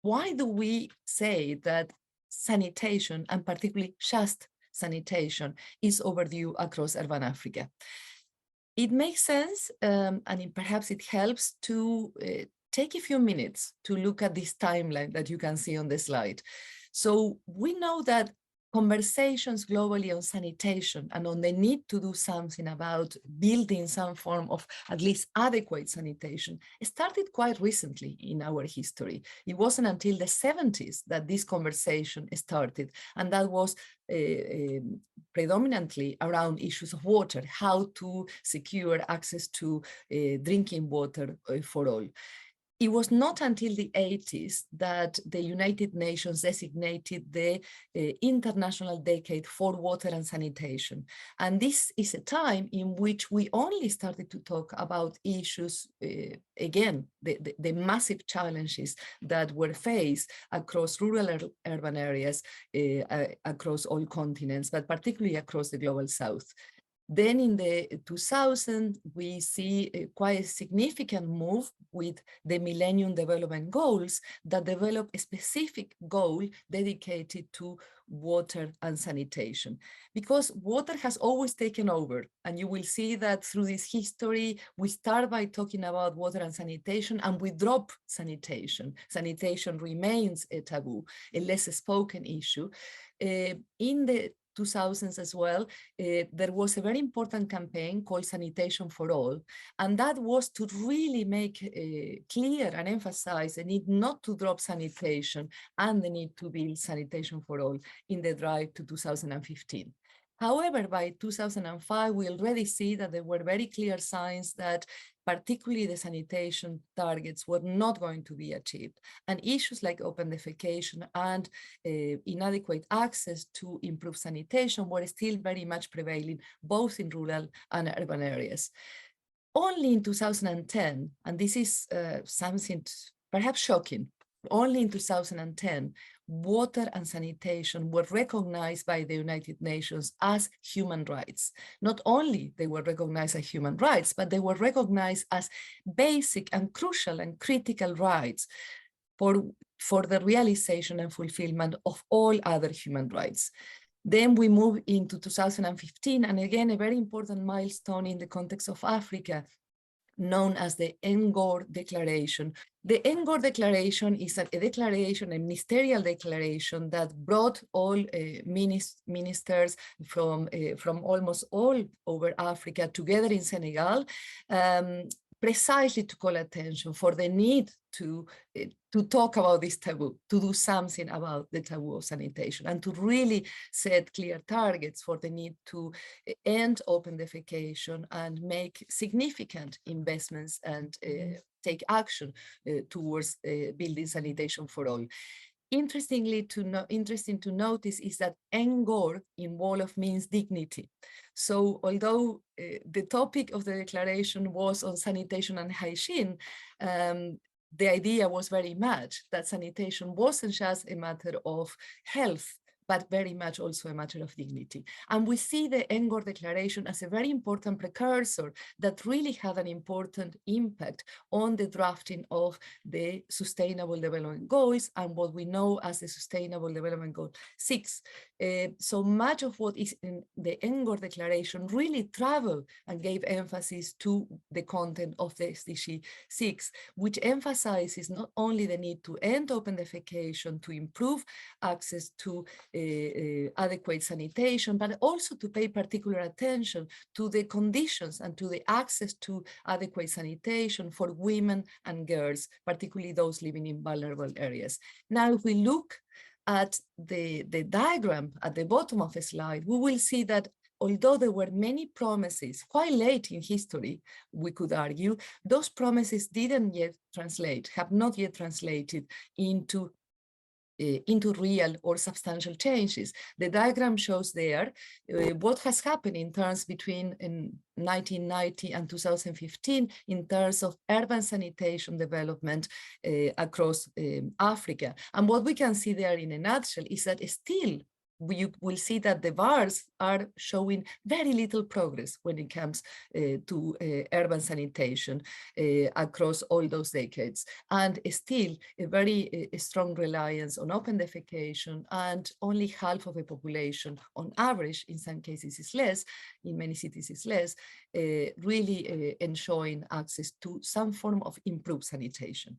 why do we say that sanitation, and particularly just sanitation, is overdue across urban Africa? It makes sense, and perhaps it helps to take a few minutes to look at this timeline that you can see on the slide. So we know that conversations globally on sanitation and on the need to do something about building some form of at least adequate sanitation started quite recently in our history. It wasn't until the 70s that this conversation started, and that was predominantly around issues of water, how to secure access to drinking water for all. It was not until the 80s that the United Nations designated the International Decade for Water and Sanitation. And this is a time in which we only started to talk about issues, again, the massive challenges that were faced across rural urban areas, across all continents, but particularly across the global south. Then in the 2000s, we see quite a significant move with the Millennium Development Goals that develop a specific goal dedicated to water and sanitation, because water has always taken over. And you will see that through this history, we start by talking about water and sanitation, and we drop sanitation. Sanitation remains a taboo, a less spoken issue. In the 2000s as well, there was a very important campaign called Sanitation for All, and that was to really make clear and emphasize the need not to drop sanitation and the need to build sanitation for all in the drive to 2015. However, by 2005, we already see that there were very clear signs that particularly the sanitation targets were not going to be achieved. And issues like open defecation and inadequate access to improved sanitation were still very much prevailing, both in rural and urban areas. Only in 2010, and this is something perhaps shocking, only in 2010, water and sanitation were recognized by the United Nations as human rights. Not only they were recognized as human rights, but they were recognized as basic and crucial and critical rights for the realization and fulfillment of all other human rights. Then we move into 2015, and again, a very important milestone in the context of Africa, known as the Ngor Declaration. The Ngor Declaration is a declaration, a ministerial declaration that brought all ministers from almost all over Africa together in Senegal, precisely to call attention for the need to talk about this taboo, to do something about the taboo of sanitation, and to really set clear targets for the need to end open defecation and make significant investments and take action towards building sanitation for all. Interesting to notice is that Ngor in Wolof means dignity. So although the topic of the declaration was on sanitation and hygiene, the idea was very much that sanitation wasn't just a matter of health, but very much also a matter of dignity. And we see the Ngor Declaration as a very important precursor that really had an important impact on the drafting of the Sustainable Development Goals and what we know as the Sustainable Development Goal 6. So much of what is in the Ngor Declaration really traveled and gave emphasis to the content of the SDG 6, which emphasizes not only the need to end open defecation, to improve access to adequate sanitation, but also to pay particular attention to the conditions and to the access to adequate sanitation for women and girls, particularly those living in vulnerable areas. Now, if we look at the diagram at the bottom of the slide, we will see that although there were many promises, quite late in history, we could argue, those promises didn't yet translate, have not yet translated into real or substantial changes. The diagram shows there what has happened in terms between 1990 and 2015 in terms of urban sanitation development across Africa. And what we can see there in a nutshell is that still you will see that the bars are showing very little progress when it comes to urban sanitation across all those decades, and still a very strong reliance on open defecation, and only half of the population on average, in some cases is less, in many cities is less, really enjoying access to some form of improved sanitation.